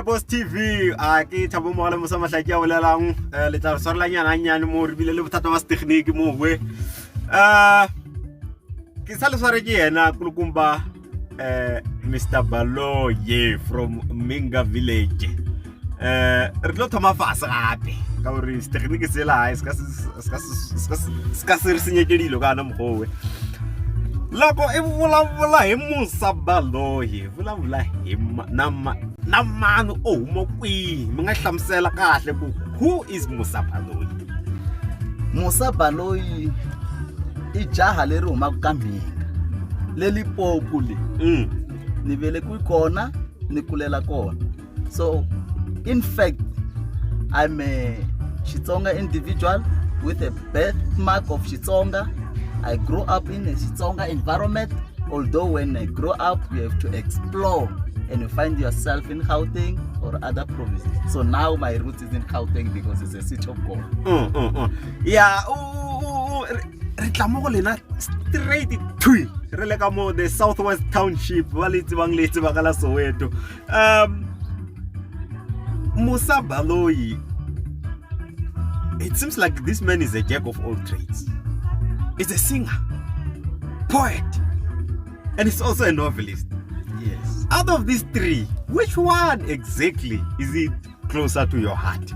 Boss TV a ke thabo mo le mo sa mahlaki a bolelang le tla sorla nyana nyane mo re bile le bothata ba technique mo we ke sa le sware ke yena kulukumba Mr. Baloyi from Minga village re tlo thoma fase gape ka gore technique se la ska se re senye dilo kana mo we loko e vulavula hi Musa Baloyi vulavula hi na manu mo kwi mi nga hlamusela kahle ku who is Musa Baloyi? Musa Baloyi I jaha leri huma ka Minga leli populi ni vele ku kona ni kulela kona. So in fact I'm a Xitsonga individual with a birthmark of Xitsonga. I grew up in a Xitsonga environment, although when I grow up you have to explore and you find yourself in Gauteng or other provinces. So now my root is in Gauteng because it's a city of God. Yeah, straight to the Southwest Township. Musa Baloyi, it seems like this man is a jack of all trades. He's a singer, poet, and he's also a novelist. Yes. Out of these three, which one exactly is it closer to your heart?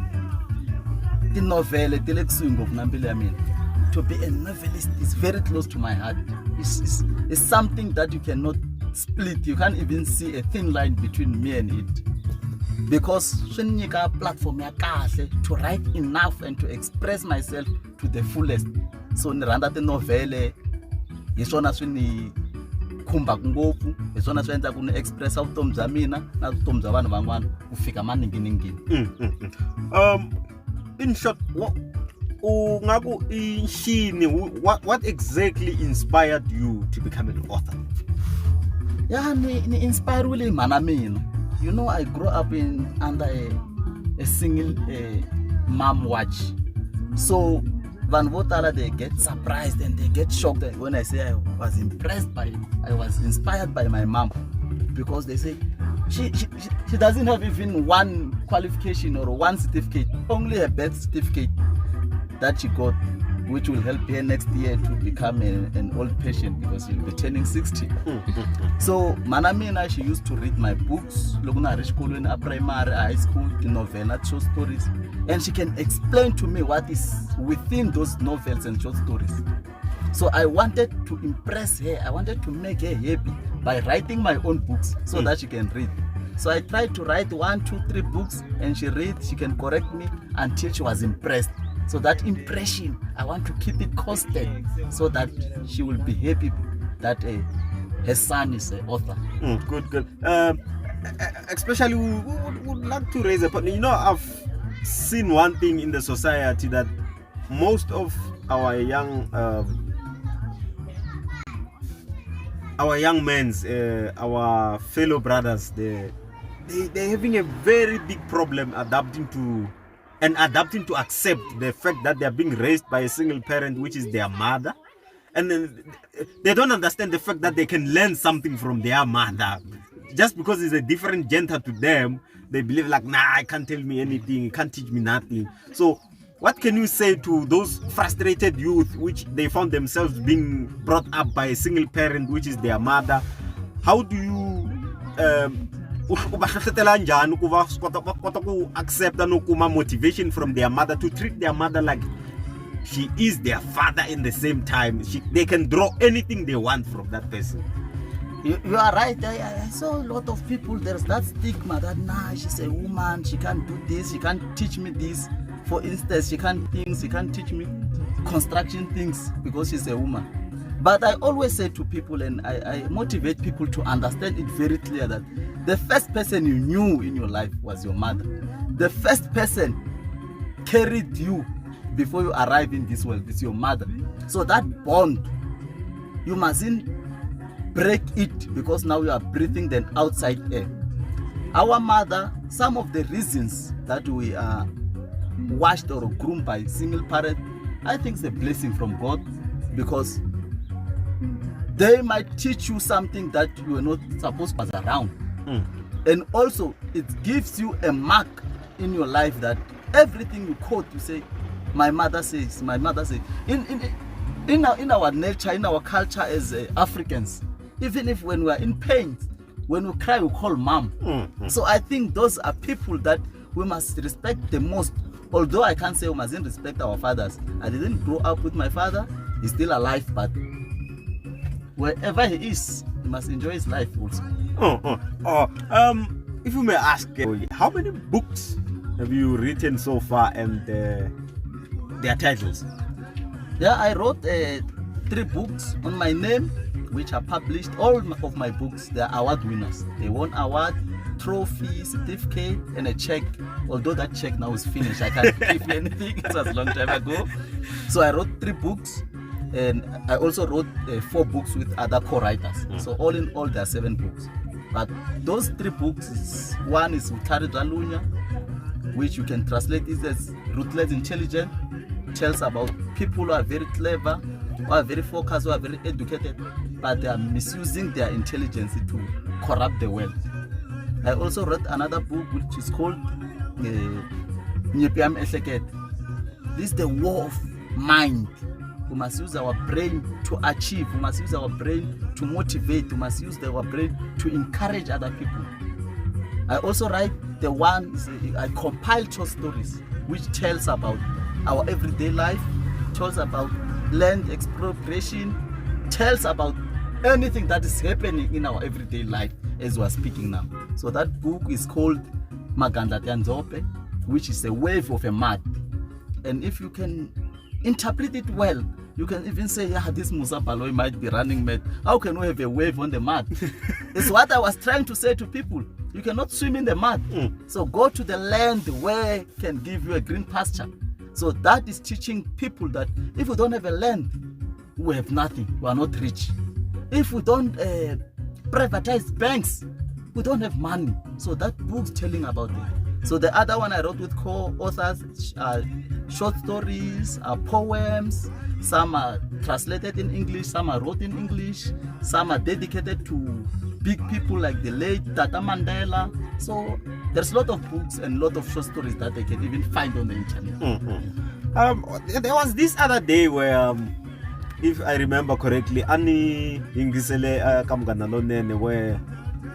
The novel, to be a novelist is very close to my heart. It's something that you cannot split. You can't even see a thin line between me and it. Because when a platform to write enough and to express myself to the fullest. So niranda the novelle yisona swini khumba ngopfu yisona swenza ku express vutomi bya mina na vutomi bya vanhu van'wana ku fika maningini. In short, what exactly inspired you to become an author? Yeah, ni inspire really mana mina. You know, I grew up under a single mom watch. So Van Vutlhari, they get surprised and they get shocked when I say I was inspired by my mom, because they say she doesn't have even one qualification or one certificate, only a birth certificate that she got, which will help her next year to become an old patient because she'll be turning 60. So Manamina, she used to read my books, Luguna school in a primary, high school, the novella, short stories, and she can explain to me what is within those novels and short stories. So I wanted to impress her, I wanted to make her happy by writing my own books so that she can read. So I tried to write 1, 2, 3 books, and she reads, she can correct me until she was impressed. So that impression, I want to keep it constant so that she will be happy that her son is an author. Good. Especially, we would like to raise a point. You know, I've seen one thing in the society that most of our young men, our fellow brothers, they're having a very big problem adapting to accept the fact that they are being raised by a single parent, which is their mother, and then they don't understand the fact that they can learn something from their mother. Just because it's a different gender to them, they believe like, nah, I can't tell me anything, you can't teach me nothing. So what can you say to those frustrated youth which they found themselves being brought up by a single parent, which is their mother? How do you accept motivation from their mother to treat their mother like she is their father in the same time? They can draw anything they want from that person. You are right. I saw a lot of people, there's that stigma that she's a woman, she can't do this, she can't teach me this. For instance, she can't teach me construction things because she's a woman. But I always say to people, and I motivate people to understand it very clear, that the first person you knew in your life was your mother. The first person carried you before you arrive in this world is your mother. So that bond, you mustn't break it because now you are breathing the outside air. Our mother, some of the reasons that we are washed or groomed by single parent, I think it's a blessing from God, because they might teach you something that you were not supposed to pass around. And also, it gives you a mark in your life that everything you quote, you say, my mother says, my mother says. In our nature, in our culture as Africans, even if when we are in pain, when we cry, we call mom. So I think those are people that we must respect the most. Although I can't say we mustn't respect our fathers. I didn't grow up with my father. He's still alive, but wherever he is, he must enjoy his life also. If you may ask, how many books have you written so far and their titles? Yeah, I wrote 3 books on my name, which are published. All of my books, they are award winners. They won award, trophy, certificate, and a check. Although that check now is finished, I can't give you anything. It was a long time ago. So I wrote 3 books, and I also wrote 4 books with other co-writers. So all in all, there are 7 books. But those 3 books, one is Vutlhari the lunya, which you can translate it as ruthless intelligent. Tells about people who are very clever, who are very focused, who are very educated, but they are misusing their intelligence to corrupt the world. I also wrote another book which is called This is the war of mind. We must use our brain to achieve. We must use our brain to motivate. We must use our brain to encourage other people. I also write the one, I compile short stories which tells about our everyday life, tells about land expropriation, tells about anything that is happening in our everyday life as we are speaking now. So that book is called Maganda Nzope, which is a wave of a mud. And if you can interpret it well, you can even say, yeah, this Musa Baloyi might be running mad. How can we have a wave on the mud? It's what I was trying to say to people. You cannot swim in the mud. So go to the land where it can give you a green pasture. So that is teaching people that if we don't have a land, we have nothing. We are not rich. If we don't privatize banks, we don't have money. So that book's telling about it. So the other one I wrote with co-authors are short stories, are poems. Some are translated in English, some are wrote in English, some are dedicated to big people like the late Tata Mandela. So there's a lot of books and a lot of short stories that they can even find on the internet. There was this other day where, if I remember correctly, Annie Ingisele Kamganalonene, where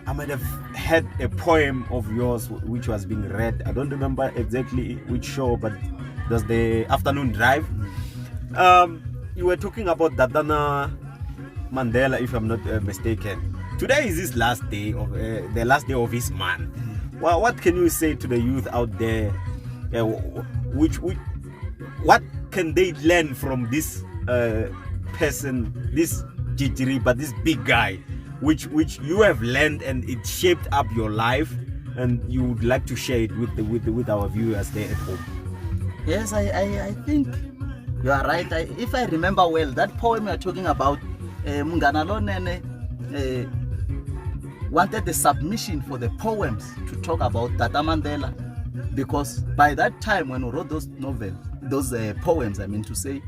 I might have had a poem of yours which was being read. I don't remember exactly which show, but it was the afternoon drive. You were talking about Dadana Mandela, if I'm not mistaken. Today is his last day of the last day of his month. Well, what can you say to the youth out there? What can they learn from this person, this Jitiri, but this big guy, which you have learned and it shaped up your life, and you would like to share it with our viewers there at home? Yes, I think you are right. If I remember well, that poem you are talking about, Munganalo Nene wanted the submission for the poems to talk about Tata Mandela, because by that time when we wrote those poems, I mean to say,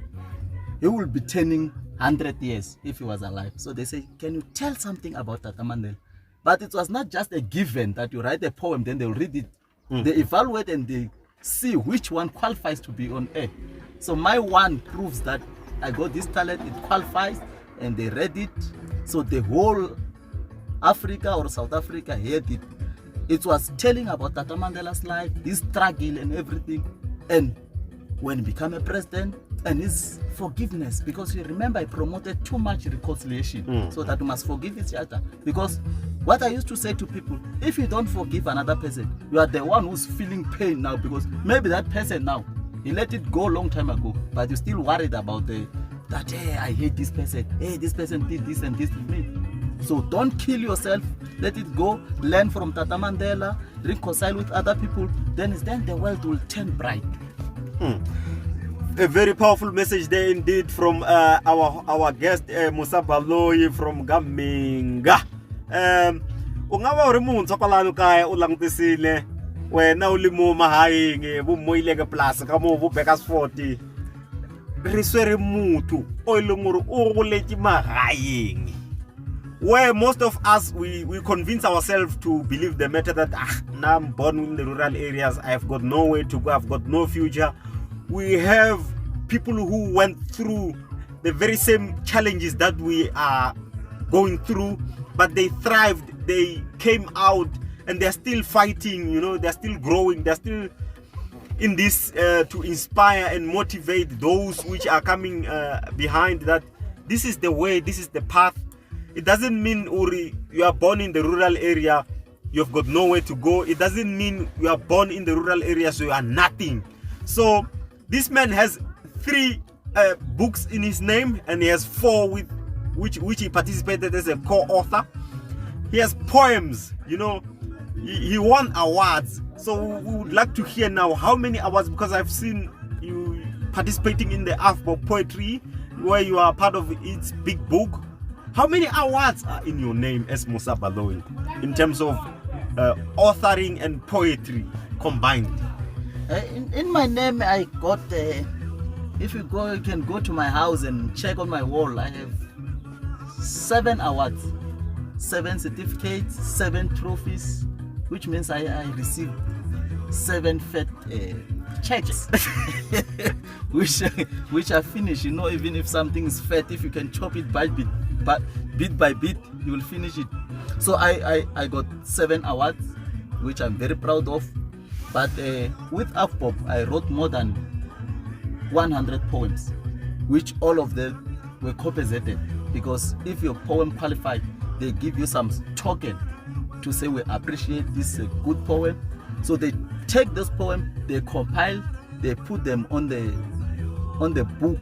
he will be turning 100 years if he was alive. So they say, can you tell something about Tata Mandela? But it was not just a given that you write a poem, then they'll read it. They evaluate and they see which one qualifies to be on air. So my one proves that I got this talent, it qualifies, and they read it. So the whole Africa or South Africa heard it. It was telling about Tata Mandela's life, his struggle and everything. And when he became a president, and his forgiveness, because you remember I promoted too much reconciliation, so that we must forgive each other. Because what I used to say to people, if you don't forgive another person, you are the one who's feeling pain now, because maybe that person now, he let it go a long time ago, but you're still worried about that, hey, I hate this person, hey, this person did this and this to me. So don't kill yourself, let it go, learn from Tata Mandela, reconcile with other people, then the world will turn bright. A very powerful message there indeed from our guest Musa Baloyi from Gaminga. Ungawa uri munhu kwalano kaya u langutisile wena u limo mahayingi vu moyileke plus ka mo vu beka sport ri swere muthu o ilenguri u guleki mahayingi where most of us, we convince ourselves to believe the matter that now I'm born in the rural areas, I've got nowhere to go, I've got no future. We have people who went through the very same challenges that we are going through, but they thrived, they came out, and they're still fighting, you know, they're still growing, they're still in this to inspire and motivate those which are coming behind, that this is the way, this is the path. It doesn't mean, Uri, you are born in the rural area, you've got nowhere to go. It doesn't mean you are born in the rural area, so you are nothing. So this man has 3 books in his name, and he has 4 with which he participated as a co-author. He has poems, you know, he won awards. So we would like to hear now how many awards, because I've seen you participating in the Afro Poetry, where you are part of its big book. How many awards are in your name as Musa Baloyi in terms of authoring and poetry combined? In my name, I got, if you can go to my house and check on my wall, I have 7 awards, 7 certificates, 7 trophies, which means I received 7 fat checks, which are finished. You know, even if something is fat, if you can chop it by bit by bit, you will finish it. So I got 7 awards, which I'm very proud of. But with Afpop, I wrote more than 100 poems, which all of them were compensated, because if your poem qualified, they give you some token to say we appreciate this good poem. So they take this poem, they compile, they put them on the book,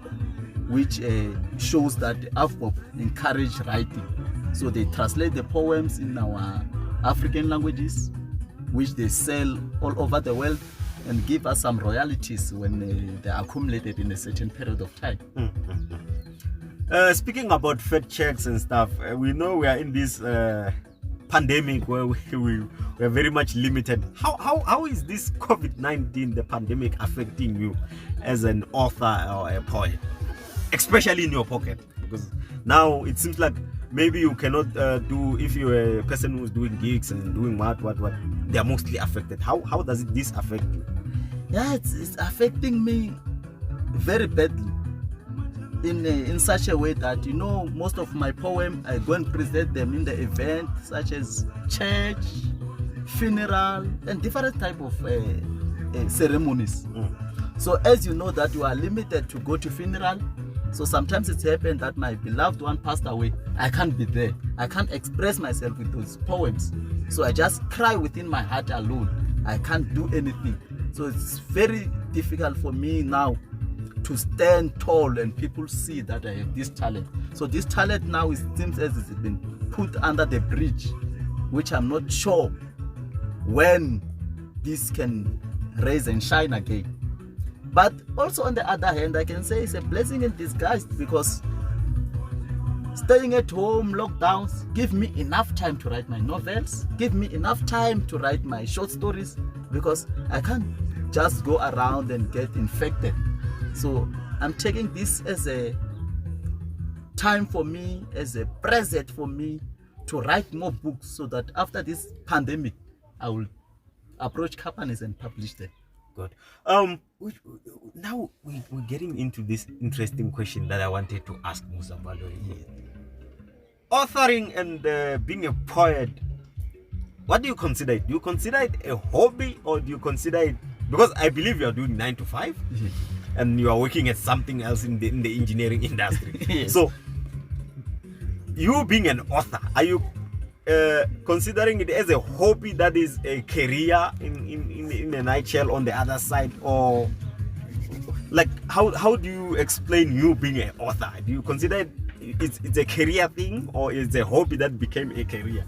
which shows that Afpop encourage writing. So they translate the poems in our African languages, which they sell all over the world, and give us some royalties when they're accumulated in a certain period of time. Speaking about fat checks and stuff, we know we are in this pandemic where we are very much limited. How is this COVID-19, the pandemic, affecting you as an author or a poet, especially in your pocket? Because now it seems like maybe you cannot do, if you're a person who's doing gigs and doing what, they are mostly affected. How does this affect you? Yeah, it's affecting me very badly. In such a way that, you know, most of my poem, I go and present them in the event, such as church, funeral, and different type of ceremonies. So as you know that you are limited to go to funeral, so sometimes it's happened that my beloved one passed away. I can't be there. I can't express myself with those poems. So I just cry within my heart alone. I can't do anything. So it's very difficult for me now to stand tall and people see that I have this talent. So this talent now, it seems as it's been put under the bridge, which I'm not sure when this can rise and shine again. But also on the other hand, I can say it's a blessing in disguise, because staying at home, lockdowns, give me enough time to write my novels, give me enough time to write my short stories, because I can't just go around and get infected. So I'm taking this as a time for me, as a present for me to write more books, so that after this pandemic, I will approach companies and publish them. Good. Now we're getting into this interesting question that I wanted to ask Musa Baloyi. Authoring and being a poet, what do you consider it? Do you consider it a hobby, or do you consider it, because I believe you are doing 9 to 5 and you are working at something else in the engineering industry. Yes. So you being an author, are you considering it as a hobby that is a career in a nutshell on the other side, or like how do you explain you being an author? Do you consider it's a career thing, or is it a hobby that became a career?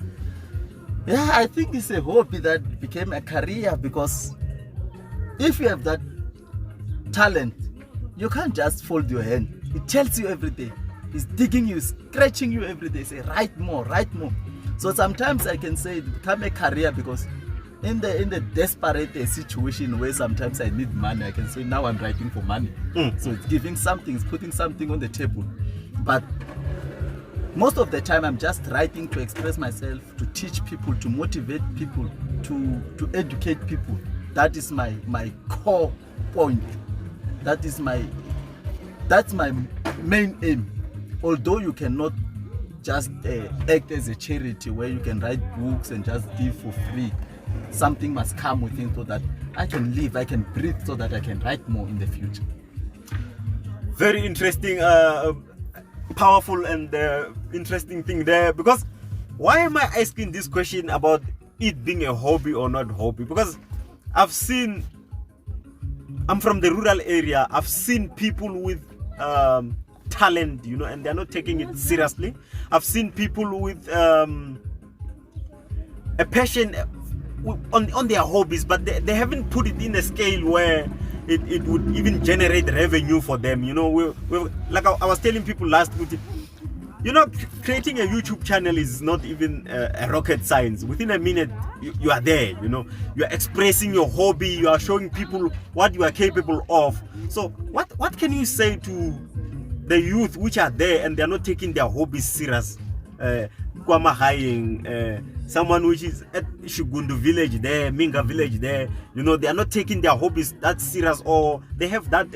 Yeah, I think it's a hobby that became a career, because if you have that talent, you can't just fold your hand. It tells you every day. It's digging you, scratching you every day. Say, write more, write more. So sometimes I can say it become a career, because in the desperate situation where sometimes I need money, I can say now I'm writing for money. So it's giving something, it's putting something on the table. But most of the time I'm just writing to express myself, to teach people, to motivate people, to educate people. That is my core point. That's my main aim. Although you cannot just act as a charity where you can write books and just give for free. Something must come within so that I can live, I can breathe, so that I can write more in the future. Very interesting, powerful and interesting thing there. Because why am I asking this question about it being a hobby or not hobby? Because I'm from the rural area. I've seen people with talent, and they're not taking it seriously. I've seen people with a passion on their hobbies, but they haven't put it in a scale where it would even generate revenue for them. Like I was telling people last week, creating a YouTube channel is not even a rocket science. Within a minute, you are there. You are expressing your hobby. You are showing people what you are capable of. So what can you say to the youth which are there and they are not taking their hobbies serious? Someone which is at Shugundu village there, Minga village there, they are not taking their hobbies that serious, or they have that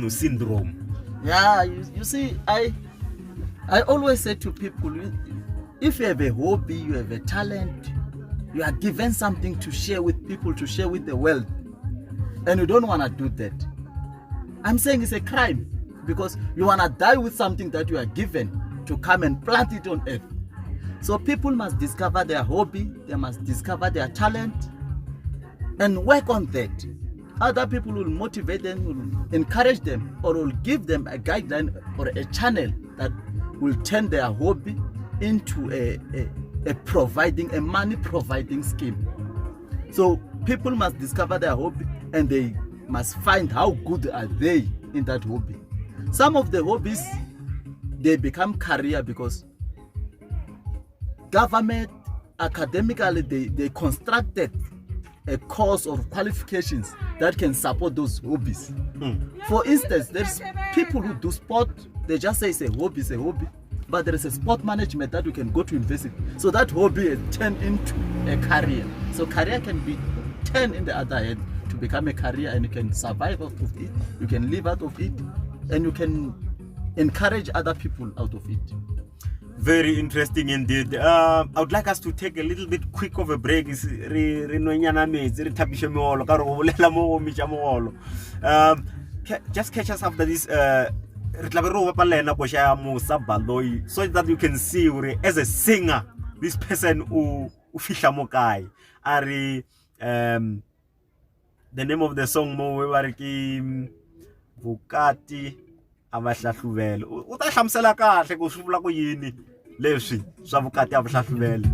syndrome. Yeah, you see, I always say to people, if you have a hobby, you have a talent, you are given something to share with people, to share with the world, and you don't want to do that, I'm saying it's a crime, because you want to die with something that you are given to come and plant it on earth. So people must discover their hobby, they must discover their talent and work on that. Other people will motivate them, will encourage them, or will give them a guideline or a channel that will turn their hobby into a money providing scheme. So people must discover their hobby and they must find how good are they in that hobby. Some of the hobbies, they become career because government, academically, they constructed a course or qualifications that can support those hobbies. For instance, there's people who do sport, they just say it's a hobby, but there is a sport management that you can go to university. So that hobby is turned into a career. So career can be turned in the other hand to become a career, and you can survive out of it, you can live out of it, and you can encourage other people out of it. Very interesting indeed. I would like us to take a little bit quick of a break. Just catch us after this. Musa Baloyi, so that you can see as a singer, this person who the name of the song Vutlhari abahlahlubele utahlamusela kahle kusivula kuyini leswi swa vukati abahlahlubele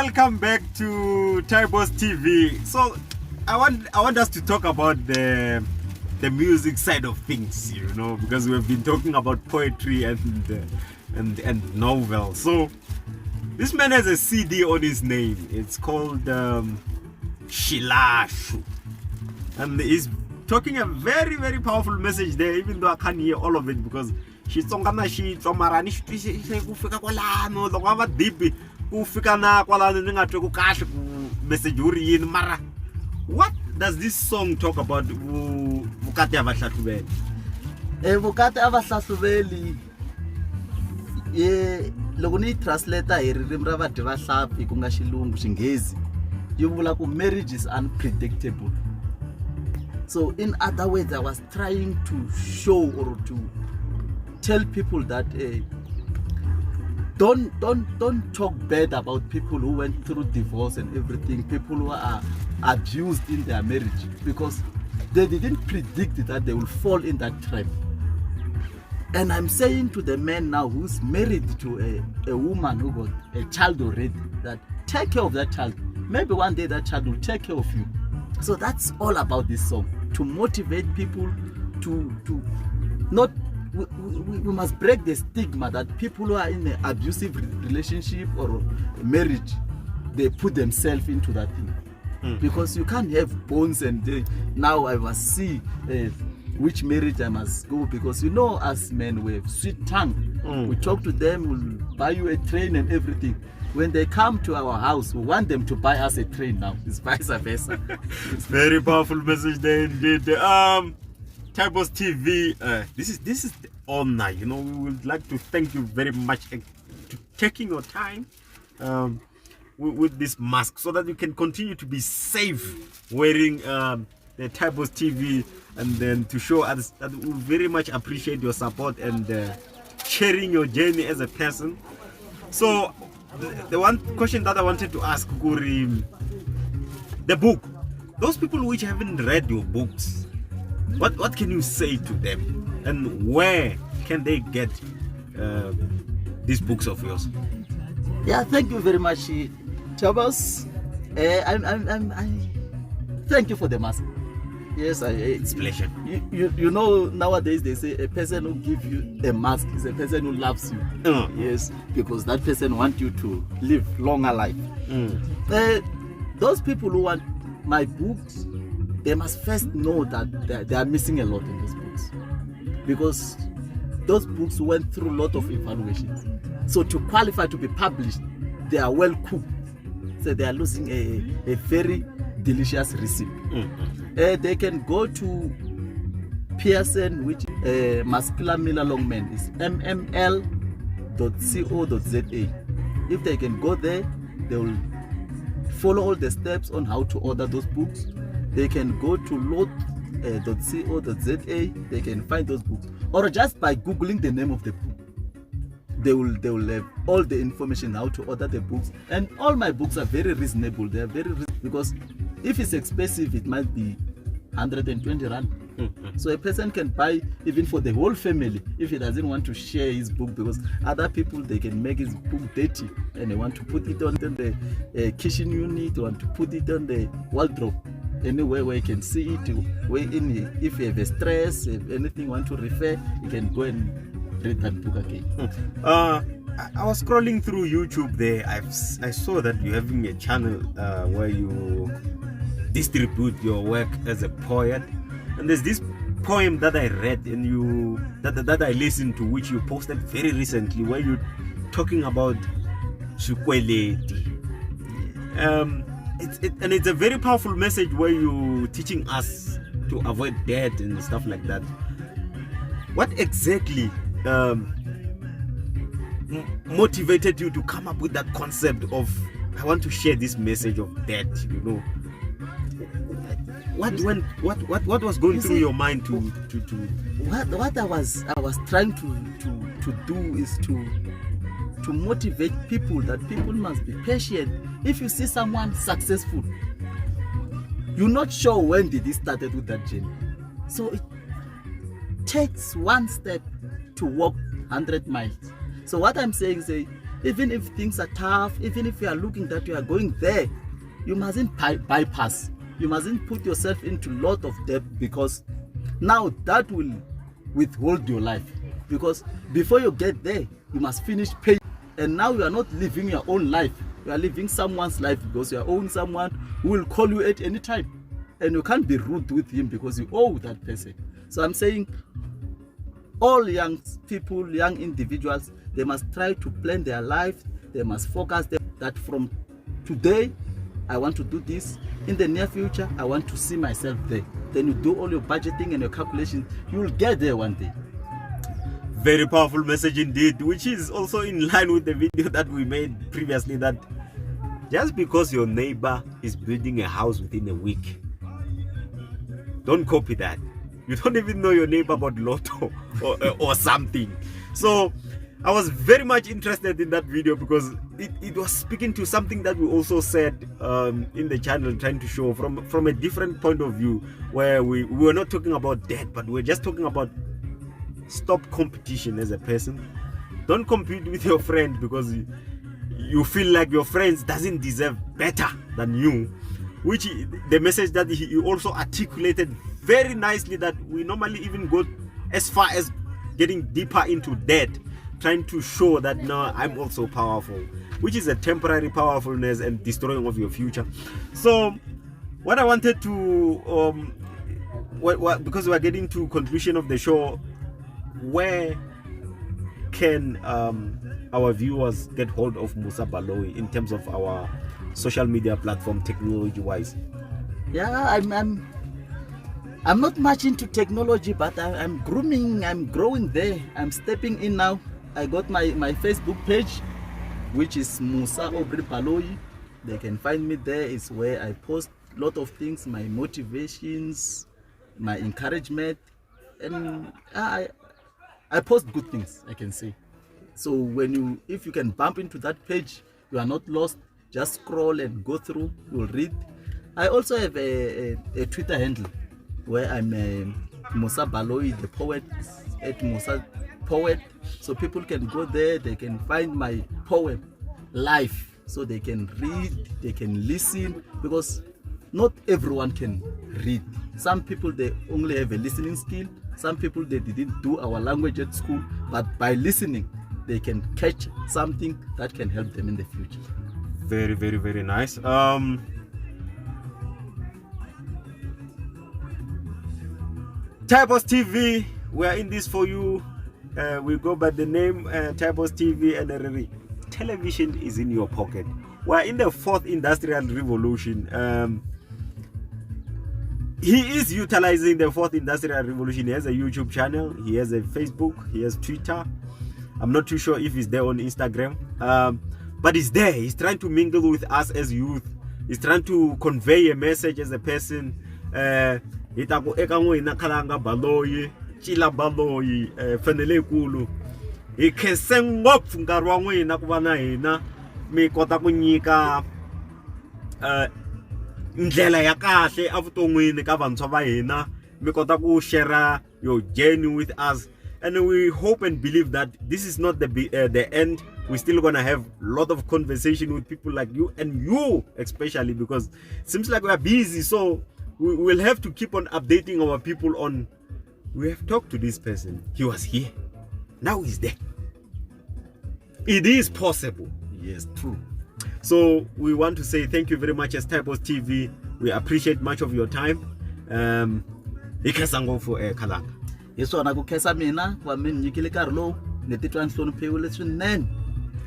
welcome back to Tybo's TV. So I want us to talk about the music side of things, you know, because we've been talking about poetry and novel. So this man has a CD on his name. It's called Shilashu, and he's talking a very, very powerful message there, even though I can't hear all of it because she's mara what does this song talk about? Vukati avahlahlubeli. Vukati avahlahlubeli loko ni translate hi ririmi ra vadyi vahlampfi ku nga xilungu xinghezi yi vula ku marriage is unpredictable. So in other words, I was trying to show or to tell people that don't talk bad about people who went through divorce and everything, people who are abused in their marriage, because they didn't predict that they will fall in that trap. And I'm saying to the man now who's married to a woman who got a child already, that take care of that child. Maybe one day that child will take care of you. So that's all about this song, to motivate people to not. We must break the stigma that people who are in an abusive relationship or marriage, they put themselves into that thing. Because you can't have bones and now I must see which marriage I must go, because you know, as men we have sweet tongue. We talk to them, we'll buy you a train and everything. When they come to our house, we want them to buy us a train now. It's vice versa. Very powerful message there indeed. Tybo's TV, this is the honor. You know, we would like to thank you very much to taking your time with this mask, so that you can continue to be safe wearing the Tybo's TV, and then to show us that we very much appreciate your support and sharing your journey as a person. So the one question that I wanted to ask, Guri, the book, those people which haven't read your books, what can you say to them, and where can they get these books of yours? Yeah, thank you very much, Chabas. I thank you for the mask. Yes, It's a pleasure. You know, nowadays they say a person who gives you a mask is a person who loves you. Yes, because that person wants you to live longer life. Those people who want my books, they must first know that they are missing a lot in those books, because those books went through a lot of evaluations. So to qualify to be published, they are well cooked. So they are losing a very delicious recipe. They can go to Pearson, which Muscular Miller Longman is mml.co.za. If they can go there, they will follow all the steps on how to order those books. They can go to lot.co.za. They can find those books, or just by googling the name of the book, they will have all the information how to order the books. And all my books are very reasonable. They are very because if it's expensive, it might be 120 rand. So a person can buy even for the whole family if he doesn't want to share his book, because other people, they can make his book dirty and they want to put it on the kitchen unit, want to put it on the wardrobe, anywhere where you can see it. Where if you have a stress, if anything you want to refer, you can go and read that book again. I was scrolling through YouTube there. I saw that you're having a channel where you distribute your work as a poet, and there's this poem that I read and that I listened to, which you posted very recently, where you're talking about Sukweleti. It's a very powerful message where you're teaching us to avoid debt and stuff like that. What exactly motivated you to come up with that concept of, I want to share this message of debt, you know? What was going through your mind to what I was trying to do is to motivate people, that people must be patient. If you see someone successful, you're not sure when did he started with that journey. So it takes one step to walk 100 miles. So what I'm saying is, Even if things are tough, even if you are looking that you are going there, you mustn't bypass. You mustn't put yourself into a lot of debt, because now that will withhold your life. Because before you get there, you must finish paying. And now you are not living your own life. You are living someone's life, because you are owing someone who will call you at any time. And you can't be rude with him because you owe that person. So I'm saying all young people, young individuals, they must try to plan their life. They must focus that from today, I want to do this. In the near future, I want to see myself there. Then you do all your budgeting and your calculations. You will get there one day. Very powerful message indeed, which is also in line with the video that we made previously, that just because your neighbor is building a house within a week, don't copy that. You don't even know your neighbor about lotto or something. So I was very much interested in that video, because it was speaking to something that we also said in the channel, trying to show from a different point of view, where we were not talking about debt, but we're just talking about stop competition as a person. Don't compete with your friend because you feel like your friends doesn't deserve better than you, which the message that he also articulated very nicely, that we normally even go as far as getting deeper into debt, trying to show that no, I'm also powerful, which is a temporary powerfulness and destroying of your future. So what I wanted to because we are getting to conclusion of the show, where can our viewers get hold of Musa Baloyi in terms of our social media platform, technology wise? Yeah, I'm not much into technology, but I'm grooming, I'm growing there, I'm stepping in now. I got my Facebook page, which is Musa Aubrey Baloyi. They can find me there. It's where I post a lot of things, my motivations, my encouragement, and I post good things, I can say. So if you can bump into that page, you are not lost. Just scroll and go through, you'll read. I also have a Twitter handle where I'm Musa Baloyi the Poet, at Musa Poet. So people can go there, they can find my poem live, so they can read, they can listen, because not everyone can read. Some people, they only have a listening skill. Some people, they didn't do our language at school, but by listening, they can catch something that can help them in the future. Very, very, very nice. Typos TV, we are in this for you. We go by the name Typos TV, and television is in your pocket. We are in the 4th industrial revolution. He is utilizing the 4th industrial revolution. He has a YouTube channel, he has a Facebook, he has Twitter. I'm not too sure if he's there on Instagram, but he's there. He's trying to mingle with us as youth. He's trying to convey a message as a person. Baloyi, Chila Baloyi, Fenele Kulu. He can sing up from Garwangwe Nakwana, me kota kunyika ndlela ya kahle avuton'wini ka vantshwa va hina, mi kota ku share your journey with us, and we hope and believe that this is not the end. We're still gonna have a lot of conversation with people like you, and you especially, because it seems like we are busy, so we will have to keep on updating our people on, we have talked to this person, he was here, now he's there. It is possible. Yes, true. So we want to say thank you very much as Typos TV. We appreciate much of your time. Ikasango for Kalanga. Yeso na ku khesa mina kwa mina nyikile nkarhi lowu ni titwa ni hloniphiwile swinene,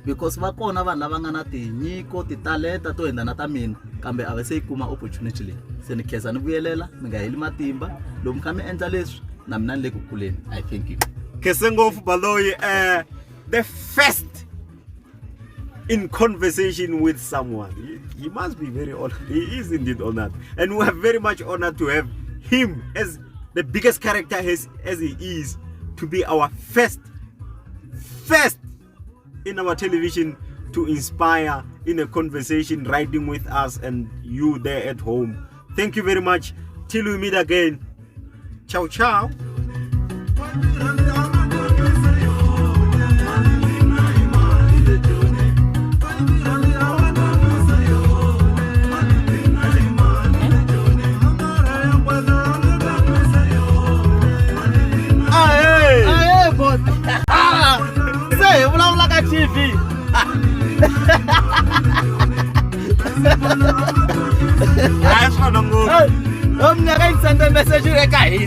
because va kona vanhu lava nga na tinyiko, titalenta to endla na ta mina, kambe a va se yi kuma opportunity leyi. Se ni khesa ni vuyelela, mi nga heli matimba, lomu kha mi endla leswi na mina ni le ku kuleni. I thank you. Kesengo Baloyi, the first in conversation with someone. He must be very honored. He is indeed honored, and we are very much honored to have him as the biggest character as he is, to be our first in our television, to inspire in a conversation, riding with us and you there at home. Thank you very much. Till we meet again. Ciao, ciao. Hayi sona ngoku. Omnyaka send a message eka